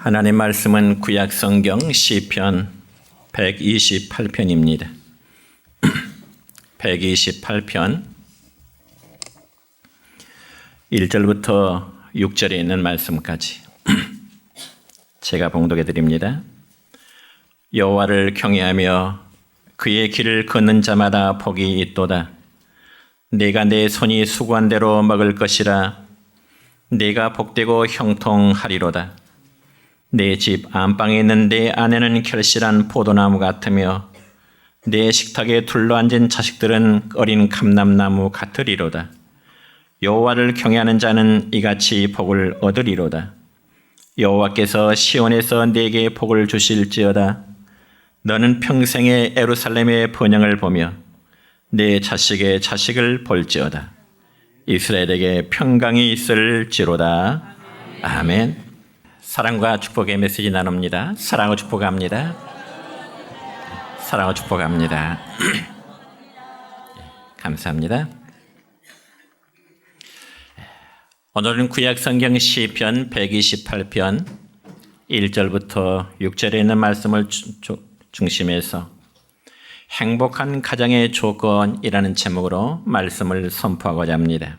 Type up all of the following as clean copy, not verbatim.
하나님 말씀은 구약 성경 시편 128편입니다. 128편 1절부터 6절에 있는 말씀까지 제가 봉독해 드립니다. 여호와를 경외하며 그의 길을 걷는 자마다 복이 있도다. 내가 내 손이 수고한 대로 먹을 것이라. 내가 복되고 형통하리로다. 내 집 안방에 있는 내 아내는 결실한 포도나무 같으며 내 식탁에 둘러앉은 자식들은 어린 감람나무 같으리로다. 여호와를 경외하는 자는 이같이 복을 얻으리로다. 여호와께서 시온에서 내게 복을 주실지어다. 너는 평생에 예루살렘의 번영을 보며 내 자식의 자식을 볼지어다. 이스라엘에게 평강이 있을지로다. 아멘. 사랑과 축복의 메시지 나눕니다. 사랑과 축복합니다. 사랑과 축복합니다. 감사합니다. 오늘은 구약 성경 시편 128편 1절부터 6절에 있는 말씀을 중심해서 행복한 가정의 조건이라는 제목으로 말씀을 선포하고자 합니다.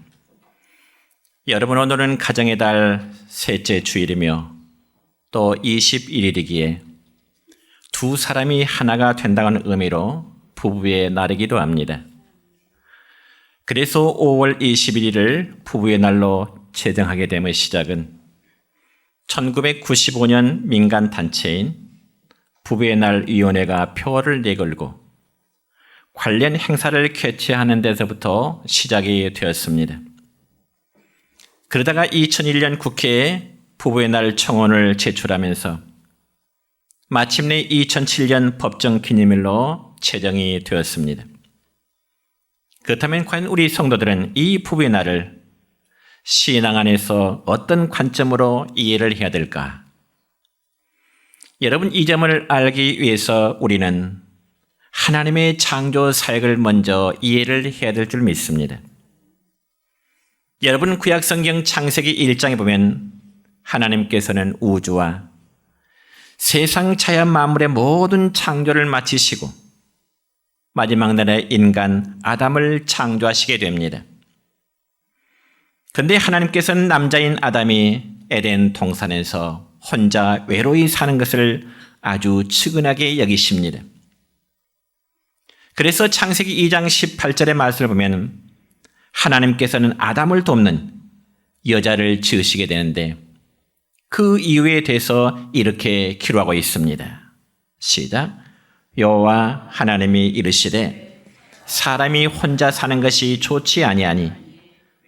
여러분, 오늘은 가정의 달 셋째 주일이며 또 21일이기에 두 사람이 하나가 된다는 의미로 부부의 날이기도 합니다. 그래서 5월 21일을 부부의 날로 제정하게 됨의 시작은 1995년 민간단체인 부부의 날 위원회가 표어를 내걸고 관련 행사를 개최하는 데서부터 시작이 되었습니다. 그러다가 2001년 국회에 부부의 날 청원을 제출하면서 마침내 2007년 법정 기념일로 제정이 되었습니다. 그렇다면 과연 우리 성도들은 이 부부의 날을 신앙 안에서 어떤 관점으로 이해를 해야 될까? 여러분, 이 점을 알기 위해서 우리는 하나님의 창조 사역을 먼저 이해를 해야 될 줄 믿습니다. 여러분, 구약 성경 창세기 1장에 보면 하나님께서는 우주와 세상 자연 만물의 모든 창조를 마치시고 마지막 날에 인간 아담을 창조하시게 됩니다. 그런데 하나님께서는 남자인 아담이 에덴 동산에서 혼자 외로이 사는 것을 아주 측은하게 여기십니다. 그래서 창세기 2장 18절의 말씀을 보면 하나님께서는 아담을 돕는 여자를 지으시게 되는데 그 이유에 대해서 이렇게 기록하고 있습니다. 시작. 여호와 하나님이 이르시되 사람이 혼자 사는 것이 좋지 아니하니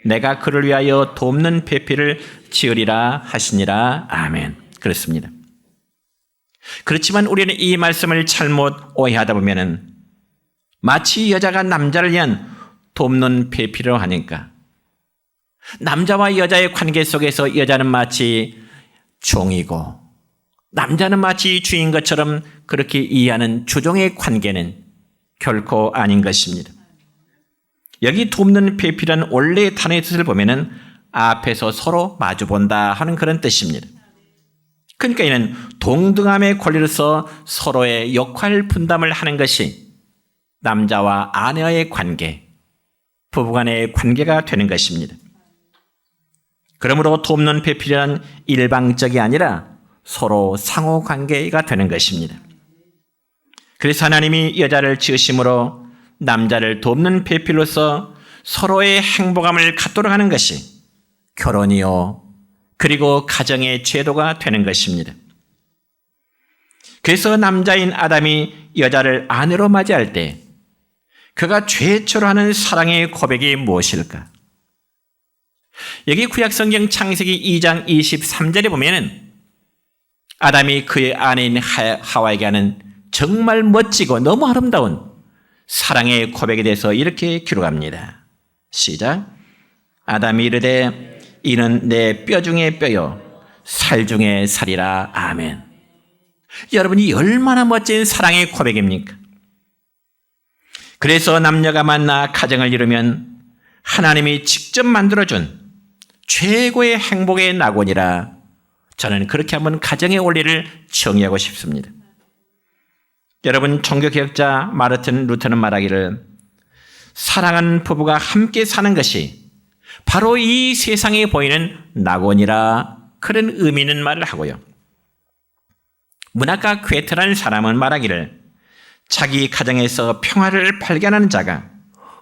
내가 그를 위하여 돕는 배필을 지으리라 하시니라. 아멘. 그렇습니다. 그렇지만 우리는 이 말씀을 잘못 오해하다 보면은 마치 여자가 남자를 위한 돕는 배필을 하니까 남자와 여자의 관계 속에서 여자는 마치 종이고 남자는 마치 주인 것처럼 그렇게 이해하는 주종의 관계는 결코 아닌 것입니다. 여기 돕는 배필은 원래의 단어의 뜻을 보면은 앞에서 서로 마주본다 하는 그런 뜻입니다. 그러니까 이는 동등함의 권리로서 서로의 역할 분담을 하는 것이 남자와 아내와의 관계, 부부간의 관계가 되는 것입니다. 그러므로 돕는 배필은 일방적이 아니라 서로 상호관계가 되는 것입니다. 그래서 하나님이 여자를 지으심으로 남자를 돕는 배필로서 서로의 행복함을 갖도록 하는 것이 결혼이요, 그리고 가정의 제도가 되는 것입니다. 그래서 남자인 아담이 여자를 아내로 맞이할 때 그가 최초로 하는 사랑의 고백이 무엇일까? 여기 구약성경 창세기 2장 23절에 보면은 아담이 그의 아내인 하와에게 하는 정말 멋지고 너무 아름다운 사랑의 고백에 대해서 이렇게 기록합니다. 시작. 아담이 이르되 이는 내 뼈 중에 뼈요 살 중에 살이라. 아멘. 여러분이 얼마나 멋진 사랑의 고백입니까? 그래서 남녀가 만나 가정을 이루면 하나님이 직접 만들어준 최고의 행복의 낙원이라 저는 그렇게 한번 가정의 원리를 정의하고 싶습니다. 여러분, 종교개혁자 마르틴 루터는 말하기를 사랑하는 부부가 함께 사는 것이 바로 이 세상에 보이는 낙원이라 그런 의미 있는 말을 하고요. 문학가 괴테라는 사람은 말하기를 자기 가정에서 평화를 발견하는 자가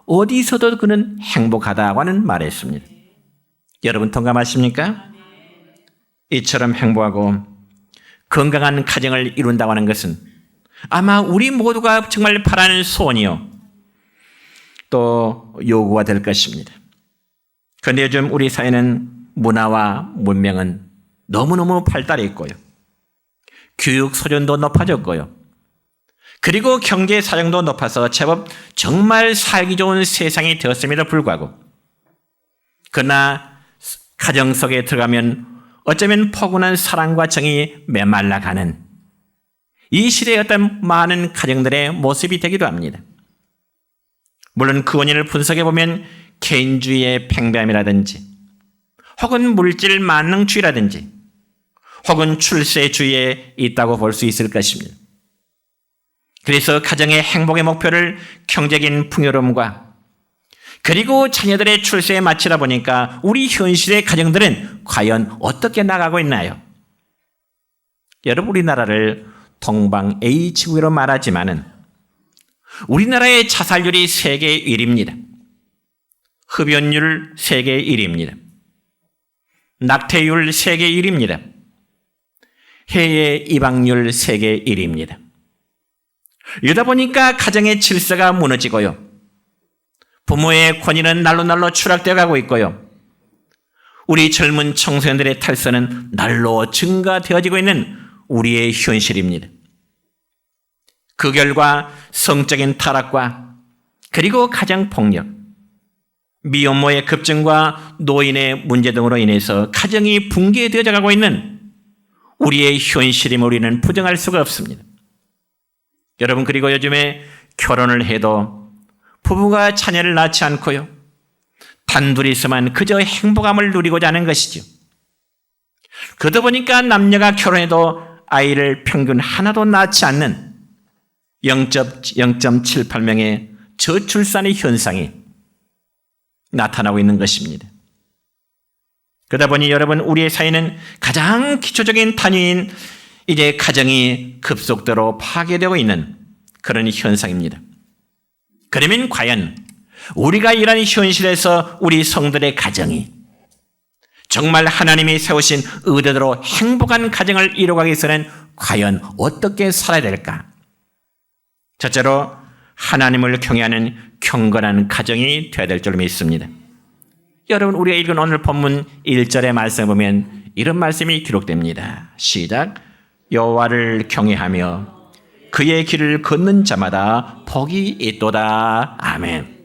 어디서도 그는 행복하다고 하는 말을 했습니다. 여러분 동감하십니까? 이처럼 행복하고 건강한 가정을 이룬다고 하는 것은 아마 우리 모두가 정말 바라는 소원이요 또 요구가 될 것입니다. 그런데 요즘 우리 사회는 문화와 문명은 너무너무 발달해 있고요. 교육 수준도 높아졌고요. 그리고 경제 사정도 높아서 제법 정말 살기 좋은 세상이 되었음에도 불구하고 그러나 가정 속에 들어가면 어쩌면 포근한 사랑과 정이 메말라가는 이 시대의 어떤 많은 가정들의 모습이 되기도 합니다. 물론 그 원인을 분석해 보면 개인주의의 팽배함이라든지 혹은 물질 만능주의라든지 혹은 출세주의에 있다고 볼 수 있을 것입니다. 그래서 가정의 행복의 목표를 경제적인 풍요로움과 그리고 자녀들의 출세에 맞추다 보니까 우리 현실의 가정들은 과연 어떻게 나가고 있나요? 여러분, 우리나라를 동방 A지구로 말하지만은 우리나라의 자살률이 세계 1위입니다. 흡연율 세계 1위입니다. 낙태율 세계 1위입니다. 해외 입양률 세계 1위입니다. 이러다 보니까 가정의 질서가 무너지고요. 부모의 권위는 날로 추락되어 가고 있고요. 우리 젊은 청소년들의 탈선은 날로 증가되어지고 있는 우리의 현실입니다. 그 결과 성적인 타락과 그리고 가정폭력, 미혼모의 급증과 노인의 문제 등으로 인해서 가정이 붕괴되어져 가고 있는 우리의 현실임을 우리는 부정할 수가 없습니다. 여러분, 그리고 요즘에 결혼을 해도 부부가 자녀를 낳지 않고요. 단둘이서만 그저 행복함을 누리고자 하는 것이죠. 그러다 보니까 남녀가 결혼해도 아이를 평균 하나도 낳지 않는 0.78명의 저출산의 현상이 나타나고 있는 것입니다. 그러다 보니 여러분, 우리의 사회는 가장 기초적인 단위인 이제 가정이 급속도로 파괴되고 있는 그런 현상입니다. 그러면 과연 우리가 이런 현실에서 우리 성도의 가정이 정말 하나님이 세우신 의도대로 행복한 가정을 이루어가기 위해서는 과연 어떻게 살아야 될까? 첫째로 하나님을 경외하는 경건한 가정이 되어야 될 줄 믿습니다. 여러분, 우리가 읽은 오늘 본문 1절의 말씀을 보면 이런 말씀이 기록됩니다. 시작. 여호와를 경외하며 그의 길을 걷는 자마다 복이 있도다. 아멘.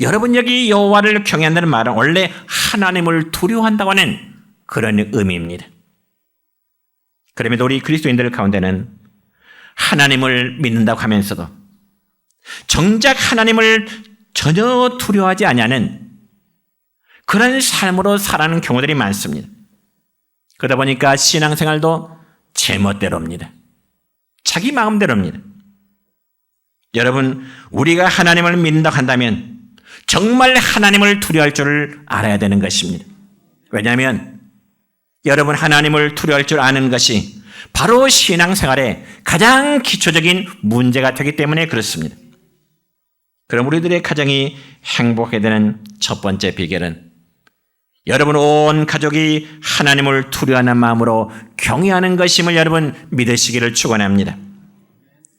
여러분, 여기 여호와를 경외한다는 말은 원래 하나님을 두려워한다고 하는 그런 의미입니다. 그럼에도 우리 그리스도인들 가운데는 하나님을 믿는다고 하면서도 정작 하나님을 전혀 두려워하지 아니하는 그런 삶으로 살아가는 경우들이 많습니다. 그러다 보니까 신앙생활도 제멋대로입니다. 자기 마음대로입니다. 여러분, 우리가 하나님을 믿는다고 한다면 정말 하나님을 두려워할 줄을 알아야 되는 것입니다. 왜냐하면 여러분, 하나님을 두려워할 줄 아는 것이 바로 신앙생활의 가장 기초적인 문제가 되기 때문에 그렇습니다. 그럼 우리들의 가정이 행복해야 되는 첫 번째 비결은 여러분 온 가족이 하나님을 두려워하는 마음으로 경외하는 것임을 여러분 믿으시기를 축원합니다.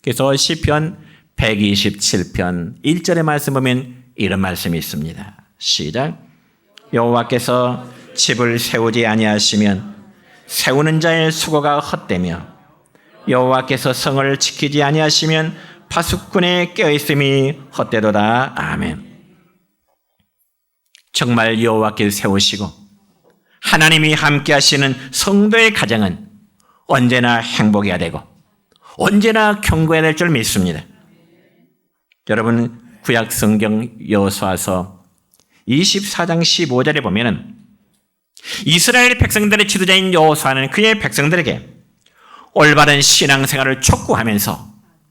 그래서 시편 127편 1절의 말씀 보면 이런 말씀이 있습니다. 시작. 여호와께서 집을 세우지 아니하시면 세우는 자의 수고가 헛되며 여호와께서 성을 지키지 아니하시면 파수꾼의 깨어있음이 헛되도다. 아멘. 정말 여호와께서 세우시고 하나님이 함께 하시는 성도의 가정은 언제나 행복해야 되고 언제나 견고해야 될 줄 믿습니다. 여러분, 구약 성경 여호수아서 24장 15절에 보면은 이스라엘 백성들의 지도자인 여호수아는 그의 백성들에게 올바른 신앙생활을 촉구하면서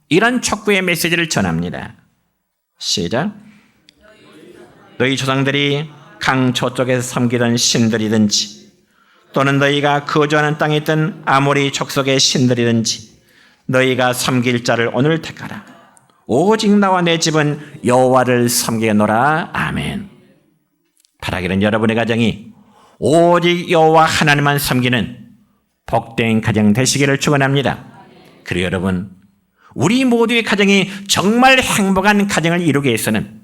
이런 촉구의 메시지를 전합니다. 시작. 너희 조상들이 강 저쪽에서 섬기던 신들이든지 또는 너희가 거주하는 땅에 있던 아모리 족속의 신들이든지 너희가 섬길 자를 오늘 택하라. 오직 나와 내 집은 여호와를 섬기노라. 아멘. 바라기는 여러분의 가정이 오직 여호와 하나님만 섬기는 복된 가정 되시기를 축원합니다. 그리고 여러분, 우리 모두의 가정이 정말 행복한 가정을 이루기 위해서는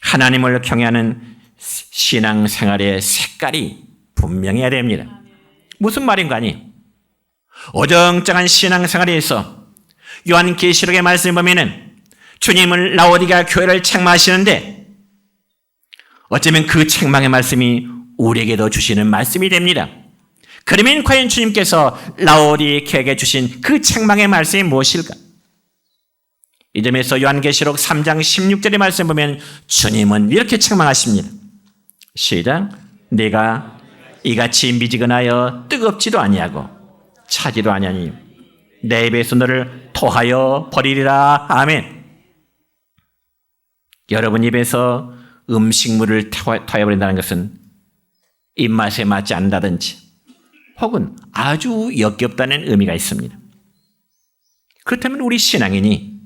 하나님을 경외하는 신앙생활의 색깔이 분명해야 됩니다. 무슨 말인가 하니 어정쩡한 신앙생활에서 요한계시록의 말씀을 보면은 주님을 라오디게아 교회를 책망하시는데 어쩌면 그 책망의 말씀이 우리에게도 주시는 말씀이 됩니다. 그러면 과연 주님께서 라오디게아에게 주신 그 책망의 말씀이 무엇일까? 이 점에서 요한계시록 3장 16절의 말씀 보면 주님은 이렇게 책망하십니다. 시작. 네가 이같이 미지근하여 뜨겁지도 아니하고 차지도 아니하니 내 입에서 너를 토하여 버리리라. 아멘. 여러분 입에서 음식물을 토해버린다는 것은 입맛에 맞지 않는다든지 혹은 아주 역겹다는 의미가 있습니다. 그렇다면 우리 신앙인이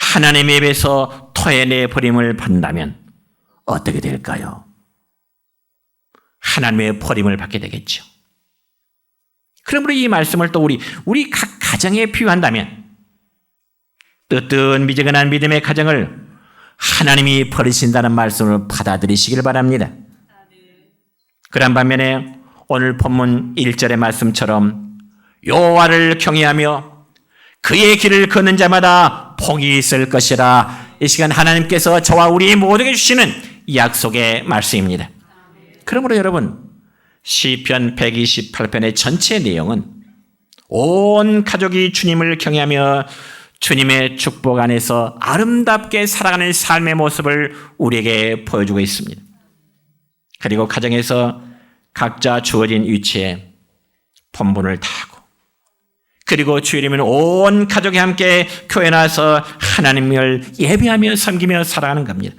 하나님의 입에서 토해내 버림을 받는다면 어떻게 될까요? 하나님의 버림을 받게 되겠죠. 그러므로 이 말씀을 또 우리 각 가정에 비유한다면 뜨뜻 미지근한 믿음의 가정을 하나님이 버리신다는 말씀을 받아들이시길 바랍니다. 그런 반면에 오늘 본문 1절의 말씀처럼 여호와를 경외하며 그의 길을 걷는 자마다 복이 있을 것이라. 이 시간 하나님께서 저와 우리 모두에게 주시는 약속의 말씀입니다. 그러므로 여러분, 시편 128편의 전체 내용은 온 가족이 주님을 경외하며 주님의 축복 안에서 아름답게 살아가는 삶의 모습을 우리에게 보여주고 있습니다. 그리고 가정에서 각자 주어진 위치에 본분을 다하고 그리고 주일이면 온 가족이 함께 교회 나와서 하나님을 예배하며 섬기며 살아가는 겁니다.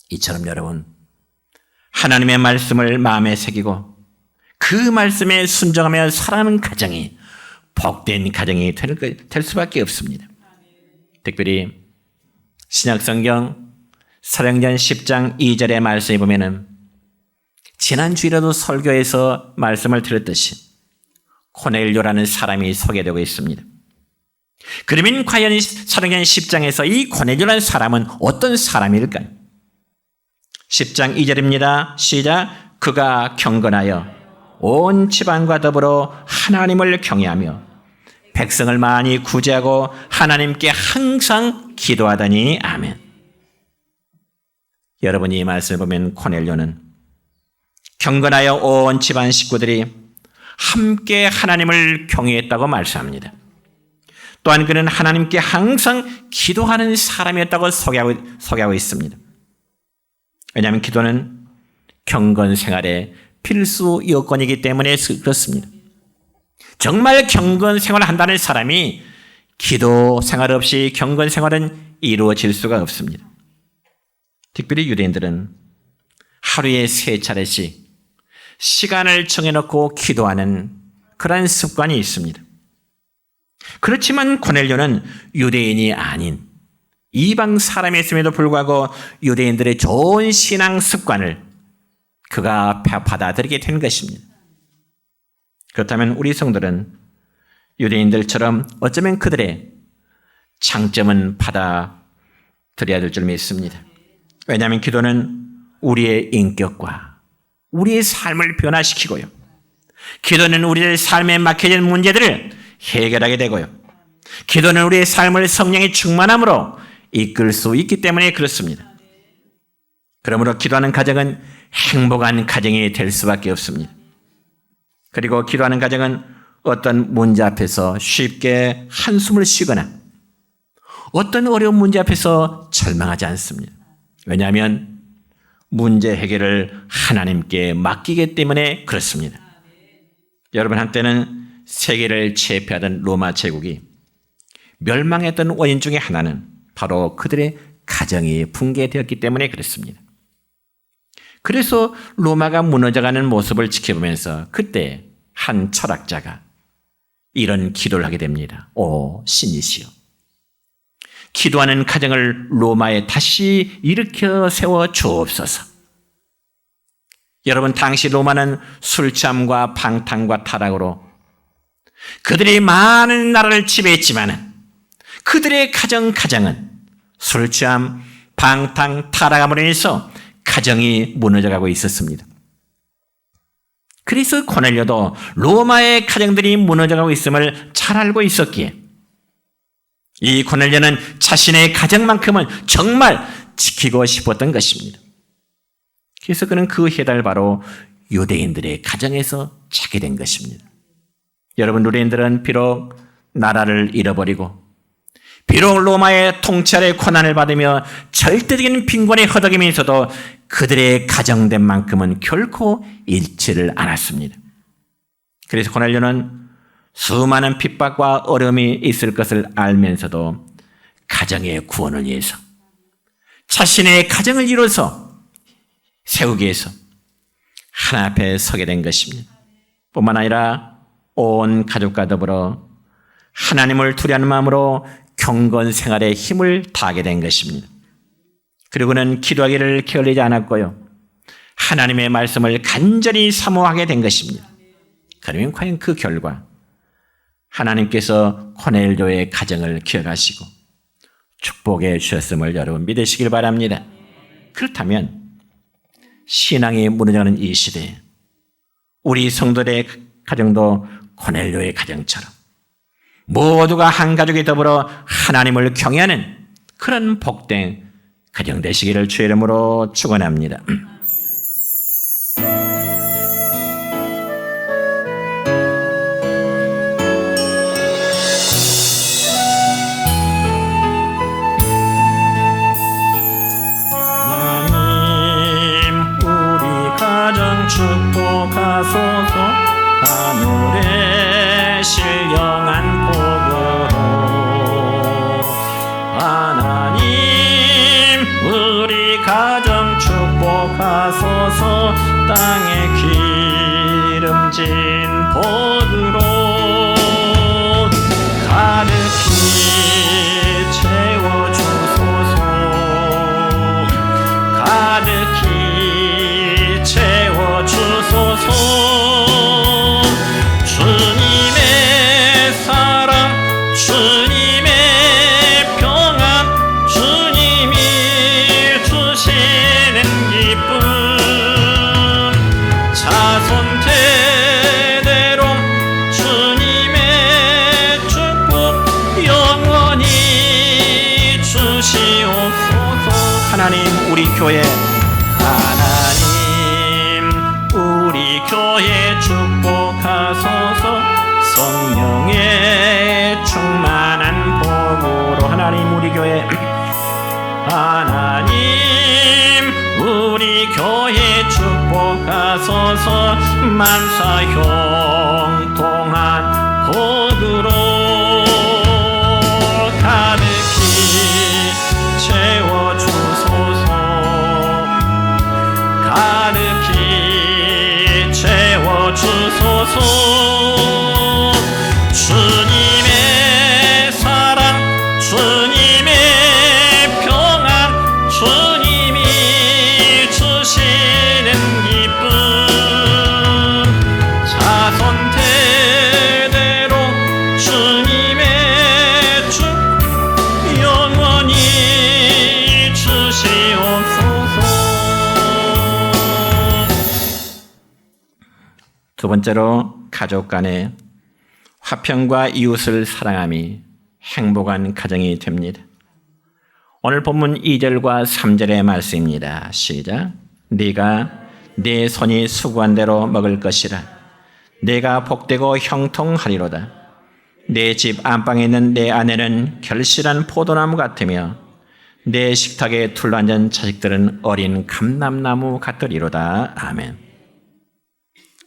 이처럼 여러분, 하나님의 말씀을 마음에 새기고 그 말씀에 순종하며 살아가는 가정이 복된 가정이 될 수밖에 없습니다. 특별히 신약성경 사도행전 10장 2절의 말씀에 보면은 지난 주일에도 설교에서 말씀을 드렸듯이 고넬료라는 사람이 소개되고 있습니다. 그러면 과연 사도행전 10장에서 이 고넬료라는 사람은 어떤 사람일까요? 10장 2절입니다. 시작. 그가 경건하여 온 집안과 더불어 하나님을 경외하며 백성을 많이 구제하고 하나님께 항상 기도하더니. 아멘. 여러분이 이 말씀을 보면 고넬료는 경건하여 온 집안 식구들이 함께 하나님을 경외했다고 말씀합니다. 또한 그는 하나님께 항상 기도하는 사람이었다고 소개하고 있습니다. 왜냐하면 기도는 경건 생활의 필수 여건이기 때문에 그렇습니다. 정말 경건 생활을 한다는 사람이 기도 생활 없이 경건 생활은 이루어질 수가 없습니다. 특별히 유대인들은 하루에 3차례씩 시간을 정해놓고 기도하는 그런 습관이 있습니다. 그렇지만 고넬료는 유대인이 아닌 이방 사람이었음에도 불구하고 유대인들의 좋은 신앙 습관을 그가 받아들이게 된 것입니다. 그렇다면 우리 성도는 유대인들처럼 어쩌면 그들의 장점은 받아들여야 될 줄 믿습니다. 왜냐하면 기도는 우리의 인격과 우리의 삶을 변화시키고요. 기도는 우리의 삶에 막혀진 문제들을 해결하게 되고요. 기도는 우리의 삶을 성령의 충만함으로 이끌 수 있기 때문에 그렇습니다. 그러므로 기도하는 가정은 행복한 가정이 될 수밖에 없습니다. 그리고 기도하는 가정은 어떤 문제 앞에서 쉽게 한숨을 쉬거나 어떤 어려운 문제 앞에서 절망하지 않습니다. 왜냐하면 문제 해결을 하나님께 맡기기 때문에 그렇습니다. 여러분, 한때는 세계를 제패하던 로마 제국이 멸망했던 원인 중에 하나는 바로 그들의 가정이 붕괴되었기 때문에 그렇습니다. 그래서 로마가 무너져가는 모습을 지켜보면서 그때 한 철학자가 이런 기도를 하게 됩니다. 오 신이시여, 기도하는 가정을 로마에 다시 일으켜 세워 주옵소서. 여러분, 당시 로마는 술취함과 방탕과 타락으로 그들이 많은 나라를 지배했지만 그들의 가정은 술취함, 방탕, 타락함으로 인해서 가정이 무너져가고 있었습니다. 그래서 고넬료도 로마의 가정들이 무너져가고 있음을 잘 알고 있었기에 이 고넬료는 자신의 가정만큼은 정말 지키고 싶었던 것입니다. 그래서 그는 그 해달 바로 유대인들의 가정에서 자게 된 것입니다. 여러분, 유대인들은 비록 나라를 잃어버리고 비록 로마의 통치의 고난을 받으며 절대적인 빈곤에 허덕이면서도 그들의 가정된 만큼은 결코 잃지를 않았습니다. 그래서 고넬료는 수많은 핍박과 어려움이 있을 것을 알면서도 가정의 구원을 위해서 자신의 가정을 이뤄서 세우기 위해서 하나님 앞에 서게 된 것입니다. 뿐만 아니라 온 가족과 더불어 하나님을 두려워하는 마음으로 경건 생활에 힘을 다하게 된 것입니다. 그리고 그는 기도하기를 게을리지 않았고요, 하나님의 말씀을 간절히 사모하게 된 것입니다. 그러면 과연 그 결과 하나님께서 고넬료의 가정을 기억하시고 축복해 주셨음을 여러분 믿으시길 바랍니다. 그렇다면 신앙이 무너져가는 이 시대에 우리 성도들의 가정도 고넬료의 가정처럼 모두가 한 가족이 더불어 하나님을 경외하는 그런 복된 가정 되시기를 주의 이름으로 축원합니다. 하나님, 우리 가정 축복하소서. 하늘의 신령한 복으로 하나님, 우리 가정 축복하소서. 땅에 기름진 복으로 가득히 채워주소서. 가득히 채워주소서. 주님의 사랑, 주님의 평안, 주님이 주시는 기쁨, 자손 대대로 주님의 축복 영원히 주시옵소서. 하나님, 우리 교회, 하나님, 우리 교회 축복하소서. 성령의 충만한 복으로 하나님, 우리 교회, 하나님, 우리 교회 축복하소서. 만사 형통한 복으로 가득히 채워주소서. 가득히 채워주소서. 주님의 사랑, 주님의 평안, 주님이 주시는 기쁨, 자손 대대로 주님의 축복 영원히 주시옵소서. 두 번째로, 가족 간의 화평과 이웃을 사랑함이 행복한 가정이 됩니다. 오늘 본문 2절과 3절의 말씀입니다. 시작. 네가 네 손이 수고한 대로 먹을 것이라. 네가 복되고 형통하리로다. 내 집 안방에 있는 내 아내는 결실한 포도나무 같으며 내 식탁에 둘러앉은 자식들은 어린 감람나무 같으리로다. 아멘.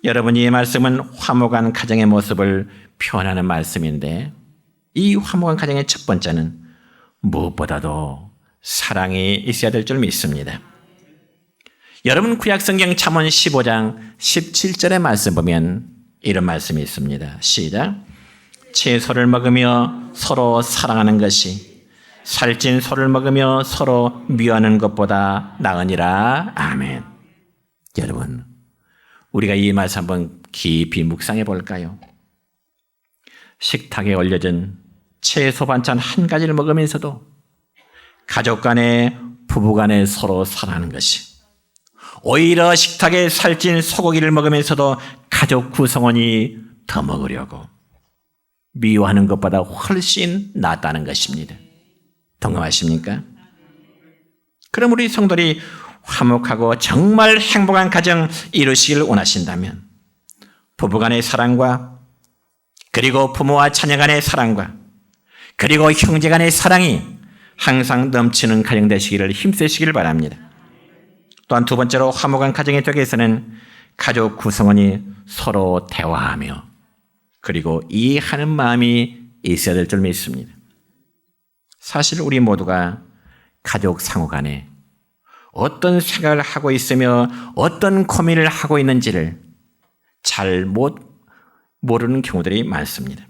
여러분, 이 말씀은 화목한 가정의 모습을 표현하는 말씀인데, 이 화목한 가정의 첫 번째는 무엇보다도 사랑이 있어야 될 줄 믿습니다. 여러분, 구약성경 잠언 15장 17절의 말씀 보면 이런 말씀이 있습니다. 시작. 채소를 먹으며 서로 사랑하는 것이 살찐 소를 먹으며 서로 미워하는 것보다 나으니라. 아멘. 여러분, 우리가 이 말씀 한번 깊이 묵상해 볼까요? 식탁에 올려진 채소 반찬 한 가지를 먹으면서도 가족 간에, 부부 간에 서로 사랑하는 것이, 오히려 식탁에 살찐 소고기를 먹으면서도 가족 구성원이 더 먹으려고 미워하는 것보다 훨씬 낫다는 것입니다. 동감하십니까? 그럼 우리 성도들이 화목하고 정말 행복한 가정 이루시기를 원하신다면 부부간의 사랑과, 그리고 부모와 자녀 간의 사랑과, 그리고 형제 간의 사랑이 항상 넘치는 가정 되시기를 힘쓰시기를 바랍니다. 또한 두 번째로 화목한 가정이 되기 위해서는 가족 구성원이 서로 대화하며 그리고 이해하는 마음이 있어야 될 줄 믿습니다. 사실 우리 모두가 가족 상호 간에 어떤 생각을 하고 있으며 어떤 고민을 하고 있는지를 잘 모르는 경우들이 많습니다.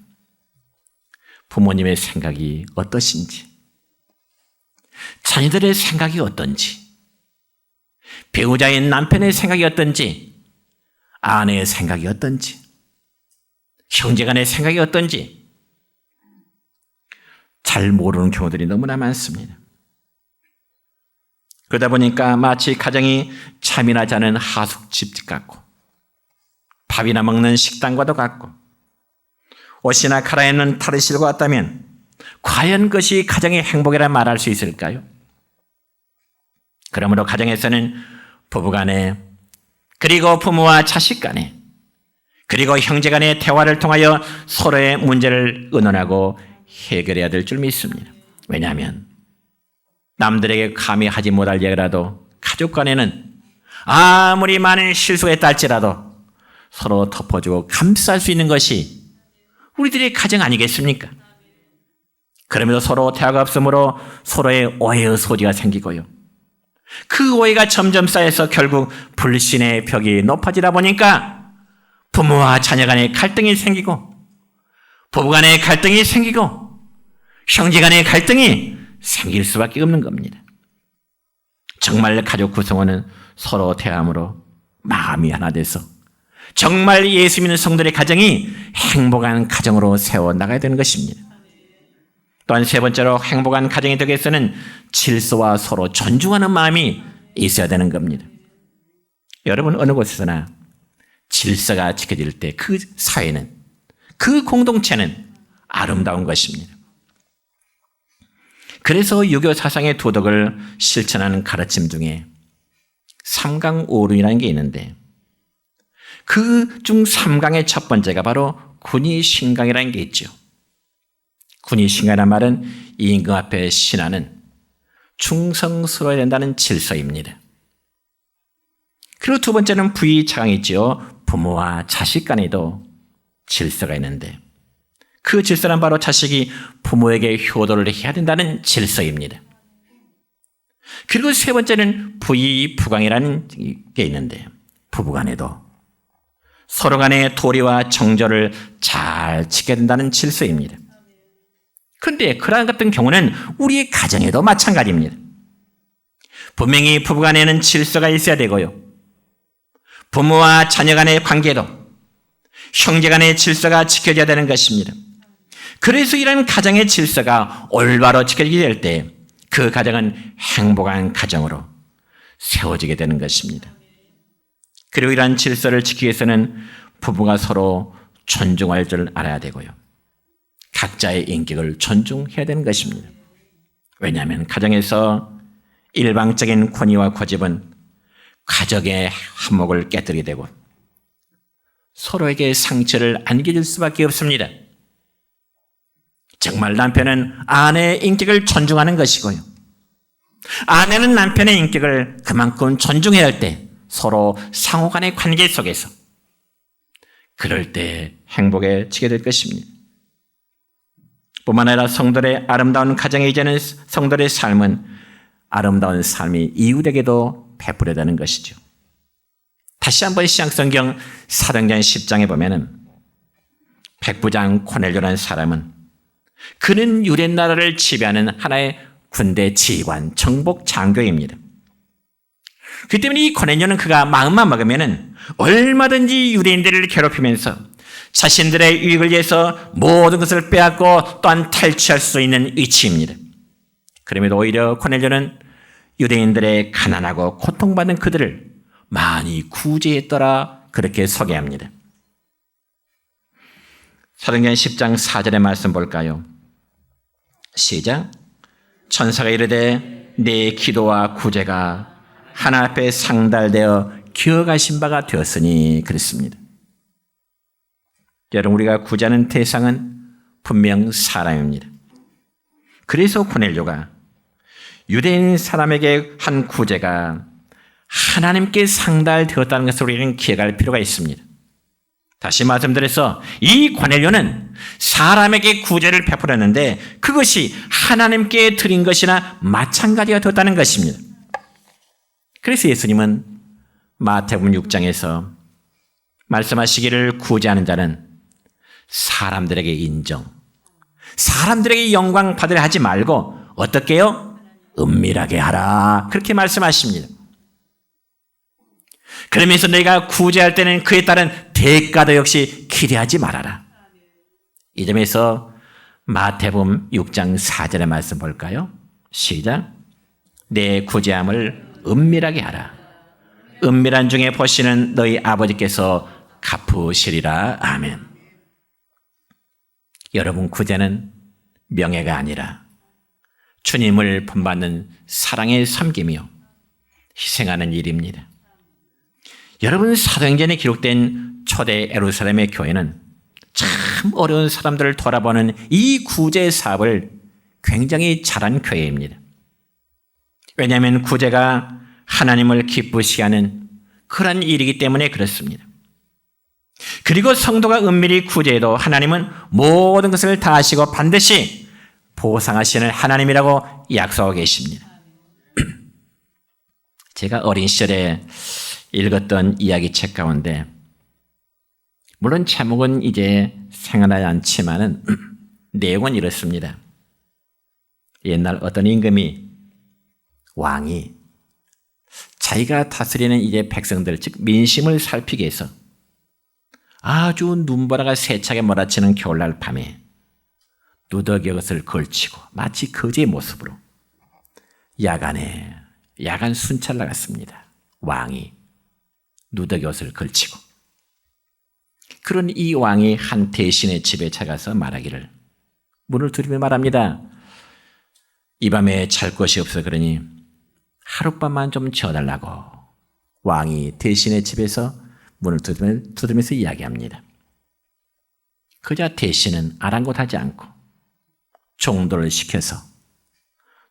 부모님의 생각이 어떠신지, 자녀들의 생각이 어떤지, 배우자인 남편의 생각이 어떤지, 아내의 생각이 어떤지, 형제간의 생각이 어떤지 잘 모르는 경우들이 너무나 많습니다. 그러다 보니까 마치 가정이 참인하지 않은 하숙집 같고, 밥이나 먹는 식당과도 같고, 옷이나 갈아입는 탈의실과 같다면 과연 그것이 가정의 행복이라 말할 수 있을까요? 그러므로 가정에서는 부부간에, 그리고 부모와 자식 간에, 그리고 형제 간의 대화를 통하여 서로의 문제를 의논하고 해결해야 될 줄 믿습니다. 왜냐하면 남들에게 감히 하지 못할 얘기라도 가족 간에는 아무리 많은 실수가 있다할지라도 서로 덮어주고 감쌀 수 있는 것이 우리들의 가정 아니겠습니까? 그러면서 서로 대화가 없으므로 서로의 오해의 소지가 생기고요. 그 오해가 점점 쌓여서 결국 불신의 벽이 높아지다 보니까 부모와 자녀 간의 갈등이 생기고, 부부 간의 갈등이 생기고, 형제 간의 갈등이 생길 수밖에 없는 겁니다. 정말 가족 구성원은 서로 대함으로 마음이 하나 돼서 정말 예수 믿는 성도의 가정이 행복한 가정으로 세워나가야 되는 것입니다. 또한 세 번째로 행복한 가정이 되기 위해서는 질서와 서로 존중하는 마음이 있어야 되는 겁니다. 여러분, 어느 곳에서나 질서가 지켜질 때 그 사회는, 그 공동체는 아름다운 것입니다. 그래서 유교 사상의 도덕을 실천하는 가르침 중에 삼강오륜이라는 게 있는데, 그 중 3강의 첫 번째가 바로 군의신강이라는 게 있죠. 군의신강이라는 말은 임금 앞에 신하는 충성스러워야 된다는 질서입니다. 그리고 두 번째는 부의차강이 있죠. 부모와 자식 간에도 질서가 있는데, 그 질서는 바로 자식이 부모에게 효도를 해야 된다는 질서입니다. 그리고 세 번째는 부의부강이라는 게 있는데, 부부간에도 서로 간의 도리와 정절을 잘 지켜야 된다는 질서입니다. 그런데 그러한 같은 경우는 우리의 가정에도 마찬가지입니다. 분명히 부부간에는 질서가 있어야 되고요, 부모와 자녀 간의 관계도, 형제 간의 질서가 지켜져야 되는 것입니다. 그래서 이런 가정의 질서가 올바로 지켜지게 될 때 그 가정은 행복한 가정으로 세워지게 되는 것입니다. 그리고 이러한 질서를 지키기 위해서는 부부가 서로 존중할 줄 알아야 되고요, 각자의 인격을 존중해야 되는 것입니다. 왜냐하면 가정에서 일방적인 권위와 고집은 가족의 화목을 깨뜨리게 되고 서로에게 상처를 안겨줄 수밖에 없습니다. 정말 남편은 아내의 인격을 존중하는 것이고요, 아내는 남편의 인격을 그만큼 존중해야 할 때 서로 상호간의 관계 속에서 그럴 때 행복해지게 될 것입니다. 뿐만 아니라 성도의 아름다운 가정에 이제는 성도의 삶은 아름다운 삶이 이웃에게도 베풀어야 되는 것이죠. 다시 한번 신약성경 사도행전 10장에 보면은 백부장 코넬료라는 사람은 그는 유대 나라를 지배하는 하나의 군대 지휘관 정복 장교입니다. 그 때문에 이 코넬료는 그가 마음만 먹으면은 얼마든지 유대인들을 괴롭히면서 자신들의 유익을 위해서 모든 것을 빼앗고 또한 탈취할 수 있는 위치입니다. 그럼에도 오히려 코넬료는 유대인들의 가난하고 고통받는 그들을 많이 구제했더라 그렇게 소개합니다. 사도행전 10장 4절의 말씀 볼까요? 시작. 천사가 이르되 내 기도와 구제가 하나님 앞에 상달되어 기억하신 바가 되었으니 그랬습니다. 여러분, 우리가 구제하는 대상은 분명 사람입니다. 그래서 코넬료가 유대인 사람에게 한 구제가 하나님께 상달되었다는 것을 우리는 기억할 필요가 있습니다. 다시 말씀드려서 이 코넬료는 사람에게 구제를 베풀었는데 그것이 하나님께 드린 것이나 마찬가지가 되었다는 것입니다. 그래서 예수님은 마태복음 6장에서 말씀하시기를 구제하는 자는 사람들에게 인정, 사람들에게 영광 받으려 하지 말고 어떻게 해요? 은밀하게 하라. 그렇게 말씀하십니다. 그러면서 내가 구제할 때는 그에 따른 대가도 역시 기대하지 말아라. 이 점에서 마태복음 6장 4절의 말씀 볼까요? 시작. 내 구제함을 은밀하게 하라. 은밀한 중에 보시는 너희 아버지께서 갚으시리라. 아멘. 여러분, 구제는 명예가 아니라 주님을 본받는 사랑의 섬김이요 희생하는 일입니다. 여러분, 사도행전에 기록된 초대 예루살렘의 교회는 참 어려운 사람들을 돌아보는 이 구제 사업을 굉장히 잘한 교회입니다. 왜냐하면 구제가 하나님을 기쁘시게 하는 그런 일이기 때문에 그렇습니다. 그리고 성도가 은밀히 구제해도 하나님은 모든 것을 다 하시고 반드시 보상하시는 하나님이라고 약속하고 계십니다. 제가 어린 시절에 읽었던 이야기책 가운데 물론 제목은 이제 생각나지 않지만은 내용은 이렇습니다. 옛날 어떤 임금이 왕이 자기가 다스리는 이제 백성들 즉 민심을 살피기 위해서 아주 눈보라가 세차게 몰아치는 겨울날 밤에 누더기 옷을 걸치고 마치 거지의 모습으로 야간 순찰 나갔습니다. 왕이 누더기 옷을 걸치고 그런 이 왕이 한 대신의 집에 찾아가서 말하기를 문을 두드리며 말합니다. 이 밤에 잘 곳이 없어 그러니 하룻밤만 좀 지어달라고 왕이 대신의 집에서 문을 두드리면서 이야기합니다. 그자 대신은 아랑곳하지 않고 종도를 시켜서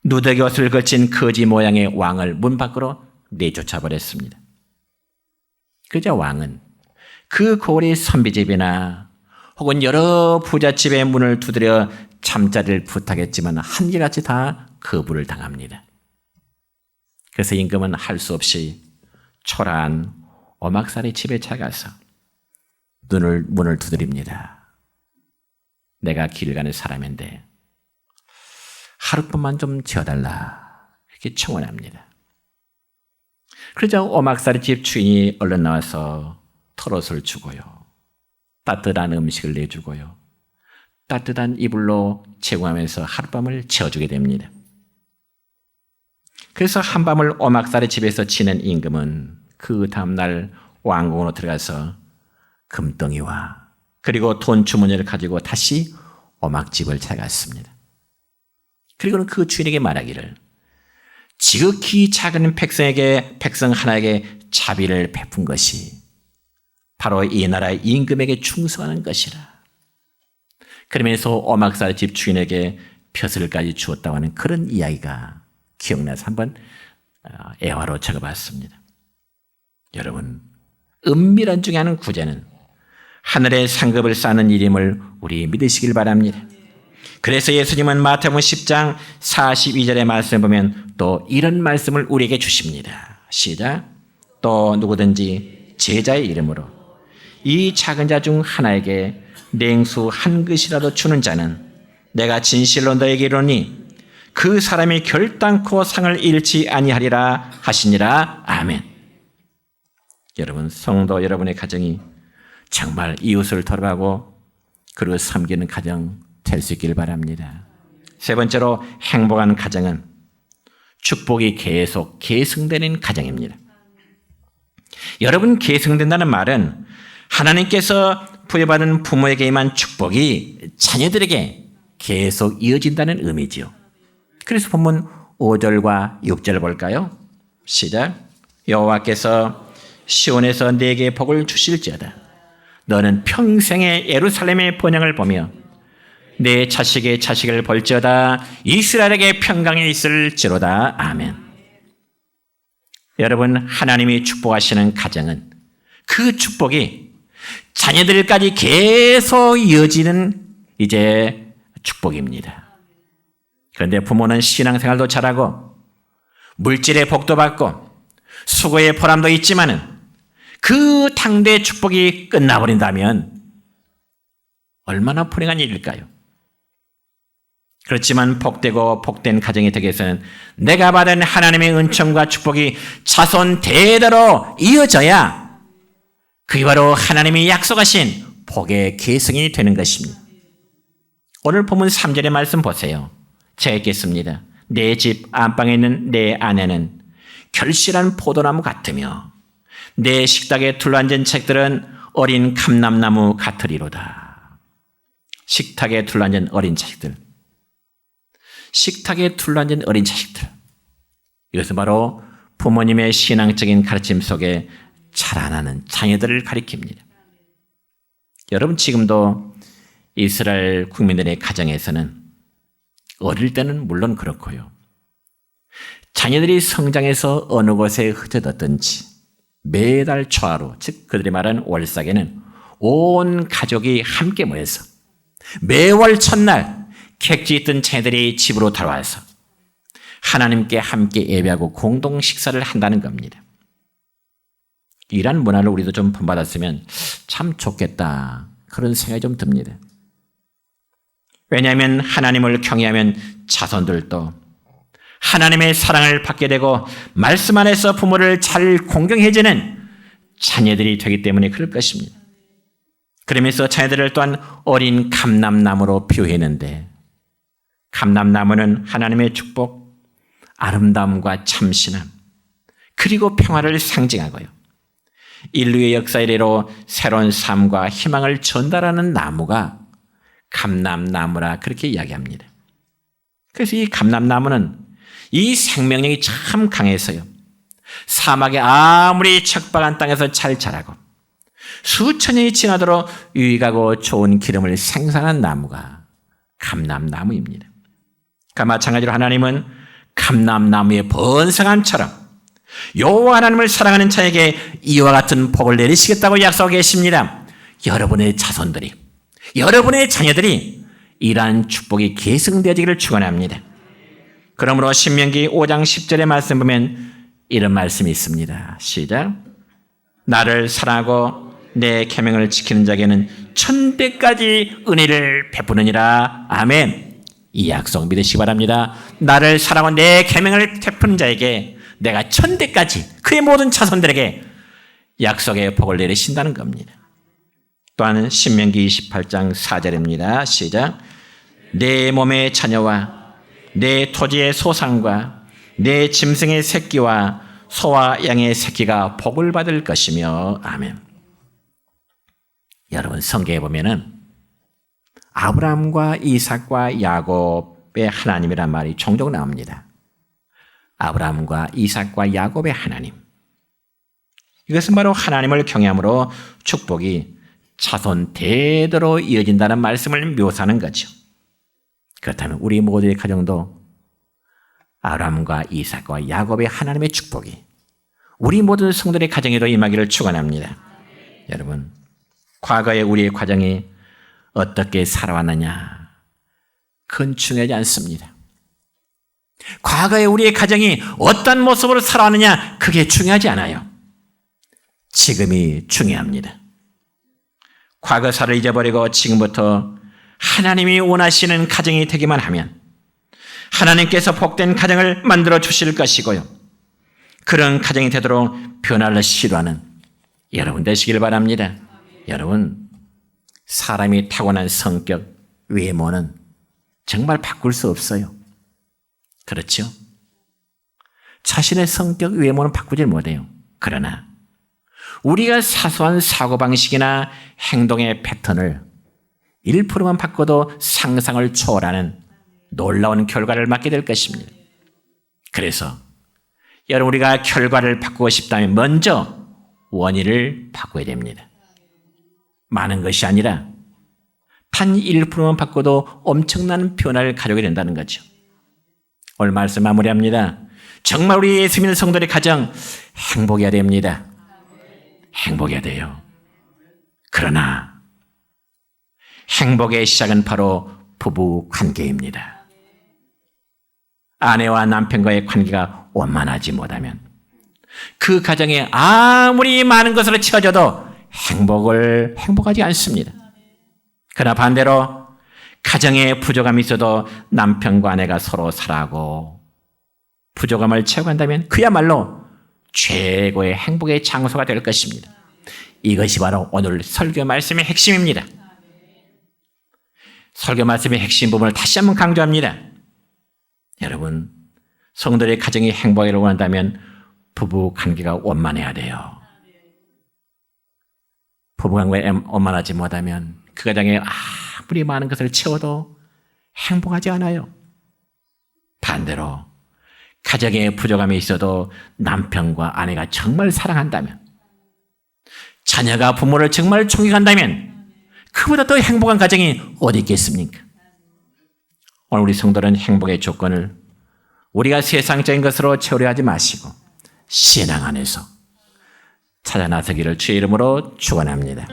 누더기 옷을 걸친 거지 모양의 왕을 문 밖으로 내쫓아버렸습니다. 그자 왕은 그 고을의 선비집이나 혹은 여러 부잣집의 문을 두드려 잠자리를 부탁했지만 한결같이 다 거부를 당합니다. 그래서 임금은 할 수 없이 초라한 오막살이 집에 찾아가서 문을 두드립니다. 내가 길 가는 사람인데 하룻밤만 좀 지어달라 이렇게 청원합니다. 그러자 오막살이 집 주인이 얼른 나와서 털옷을 주고요. 따뜻한 음식을 내주고요. 따뜻한 이불로 제공하면서 하룻밤을 지어주게 됩니다. 그래서 한밤을 오막살이 집에서 지낸 임금은 그 다음날 왕궁으로 들어가서 금덩이와 그리고 돈 주머니를 가지고 다시 오막집을 찾아갔습니다. 그리고는 그 주인에게 말하기를 지극히 작은 백성 하나에게 자비를 베푼 것이 바로 이 나라의 임금에게 충성하는 것이라. 그러면서 오막살 집 주인에게 벼슬까지 주었다고 하는 그런 이야기가 기억나서 한번 애화로 적어봤습니다. 여러분, 은밀한 중에 하는 구제는 하늘의 상급을 쌓는 일임을 우리 믿으시길 바랍니다. 그래서 예수님은 마태복음 10장 42절의 말씀을 보면 또 이런 말씀을 우리에게 주십니다. 시작. 또 누구든지 제자의 이름으로 이 작은 자 중 하나에게 냉수 한 그릇이라도 주는 자는 내가 진실로 너에게 이르노니 그 사람이 결단코 상을 잃지 아니하리라 하시니라. 아멘. 여러분, 성도 여러분의 가정이 정말 이웃을 돌아보고 그리고 섬기는 가정 될 수 있길 바랍니다. 세 번째로 행복한 가정은 축복이 계속 계승되는 가정입니다. 여러분, 계승된다는 말은 하나님께서 부여받은 부모에게만 축복이 자녀들에게 계속 이어진다는 의미지요. 그래서 본문 5절과 6절 볼까요? 시작. 여호와께서 시온에서 네게 복을 주실지어다. 너는 평생의 예루살렘의 번영을 보며 내 자식의 자식을 볼지어다. 이스라엘에게 평강이 있을지로다. 아멘. 여러분, 하나님이 축복하시는 가정은 그 축복이 자녀들까지 계속 이어지는 이제 축복입니다. 그런데 부모는 신앙생활도 잘하고 물질의 복도 받고 수고의 보람도 있지만은 그 당대의 축복이 끝나버린다면 얼마나 불행한 일일까요? 그렇지만 복되고 복된 가정이 되기 위해서는 내가 받은 하나님의 은총과 축복이 자손 대대로 이어져야 그게 바로 하나님이 약속하신 복의 계승이 되는 것입니다. 오늘 본문 3절의 말씀 보세요. 제가 읽겠습니다. 내 집 안방에 있는 내 아내는 결실한 포도나무 같으며 내 식탁에 둘러앉은 책들은 어린 감람나무 같으리로다. 식탁에 둘러앉은 어린 책들. 식탁에 둘러앉은 어린 자식들. 이것은 바로 부모님의 신앙적인 가르침 속에 자라나는 자녀들을 가리킵니다. 여러분, 지금도 이스라엘 국민들의 가정에서는 어릴 때는 물론 그렇고요. 자녀들이 성장해서 어느 곳에 흩어졌든지 매달 초하루, 즉 그들이 말하는 월삭에는 온 가족이 함께 모여서 매월 첫날 객지 있던 자녀들이 집으로 돌아와서 하나님께 함께 예배하고 공동 식사를 한다는 겁니다. 이런 문화를 우리도 좀 본받았으면 참 좋겠다, 그런 생각이 좀 듭니다. 왜냐하면 하나님을 경외하면 자손들도 하나님의 사랑을 받게 되고 말씀 안에서 부모를 잘 공경해주는 자녀들이 되기 때문에 그럴 것입니다. 그러면서 자녀들을 또한 어린 감람나무로 비유했는데, 감람나무는 하나님의 축복, 아름다움과 참신함, 그리고 평화를 상징하고요. 인류의 역사 이래로 새로운 삶과 희망을 전달하는 나무가 감람나무라 그렇게 이야기합니다. 그래서 이 감람나무는 이 생명력이 참 강해서요. 사막에 아무리 척박한 땅에서 잘 자라고 수천 년이 지나도록 유익하고 좋은 기름을 생산한 나무가 감람나무입니다. 그러니까 마찬가지로 하나님은 감람나무의 번성함처럼 여호와 하나님을 사랑하는 자에게 이와 같은 복을 내리시겠다고 약속하고 계십니다. 여러분의 자손들이, 여러분의 자녀들이 이러한 축복이 계승되어지기를 축원합니다. 그러므로 신명기 5장 10절의 말씀 보면 이런 말씀이 있습니다. 시작. 나를 사랑하고 내 계명을 지키는 자에게는 천대까지 은혜를 베푸느니라. 아멘. 이 약속 믿으시기 바랍니다. 나를 사랑하고 내 계명을 베푸는 자에게 내가 천대까지 그의 모든 자손들에게 약속의 복을 내리신다는 겁니다. 또한 신명기 28장 4절입니다. 시작. 내 몸의 자녀와 내 토지의 소산과 내 짐승의 새끼와 소와 양의 새끼가 복을 받을 것이며. 아멘. 여러분, 성경에 보면은 아브라함과 이삭과 야곱의 하나님이란 말이 종종 나옵니다. 아브라함과 이삭과 야곱의 하나님. 이것은 바로 하나님을 경외함으로 축복이 자손 대대로 이어진다는 말씀을 묘사하는 거죠. 그렇다면 우리 모두의 가정도 아브라함과 이삭과 야곱의 하나님의 축복이 우리 모든 성도의 가정에도 임하기를 축원합니다. 여러분, 과거의 우리의 과정이 어떻게 살아왔느냐, 그건 중요하지 않습니다. 과거의 우리의 가정이 어떤 모습으로 살아왔느냐, 그게 중요하지 않아요. 지금이 중요합니다. 과거사를 잊어버리고 지금부터 하나님이 원하시는 가정이 되기만 하면 하나님께서 복된 가정을 만들어 주실 것이고요. 그런 가정이 되도록 변화를 시도하는 여러분 되시길 바랍니다. 여러분, 사람이 타고난 성격, 외모는 정말 바꿀 수 없어요. 그렇죠? 자신의 성격, 외모는 바꾸질 못해요. 그러나 우리가 사소한 사고방식이나 행동의 패턴을 1%만 바꿔도 상상을 초월하는 놀라운 결과를 맞게 될 것입니다. 그래서 여러분, 우리가 결과를 바꾸고 싶다면 먼저 원인을 바꿔야 됩니다. 많은 것이 아니라 단 1%만 바꿔도 엄청난 변화를 가져오게 된다는 거죠. 오늘 말씀 마무리합니다. 정말 우리 예수 믿는 성도의 가정 행복해야 됩니다. 행복해야 돼요. 그러나 행복의 시작은 바로 부부 관계입니다. 아내와 남편과의 관계가 원만하지 못하면 그 가정에 아무리 많은 것으로 채워져도 행복하지 않습니다. 그러나 반대로 가정에 부족함이 있어도 남편과 아내가 서로 사랑하고 부족함을 채워간다면 그야말로 최고의 행복의 장소가 될 것입니다. 이것이 바로 오늘 설교 말씀의 핵심입니다. 설교 말씀의 핵심 부분을 다시 한번 강조합니다. 여러분, 성도의 가정이 행복하기를 원한다면 부부 관계가 원만해야 돼요. 부부 관계가 원만하지 못하면 그 가정에 아무리 많은 것을 채워도 행복하지 않아요. 반대로 가정에 부족함이 있어도 남편과 아내가 정말 사랑한다면, 자녀가 부모를 정말 존경한다면 그보다 더 행복한 가정이 어디 있겠습니까? 오늘 우리 성도는 행복의 조건을 우리가 세상적인 것으로 채우려 하지 마시고 신앙 안에서 찾아 나서기를 주의 이름으로 축원합니다.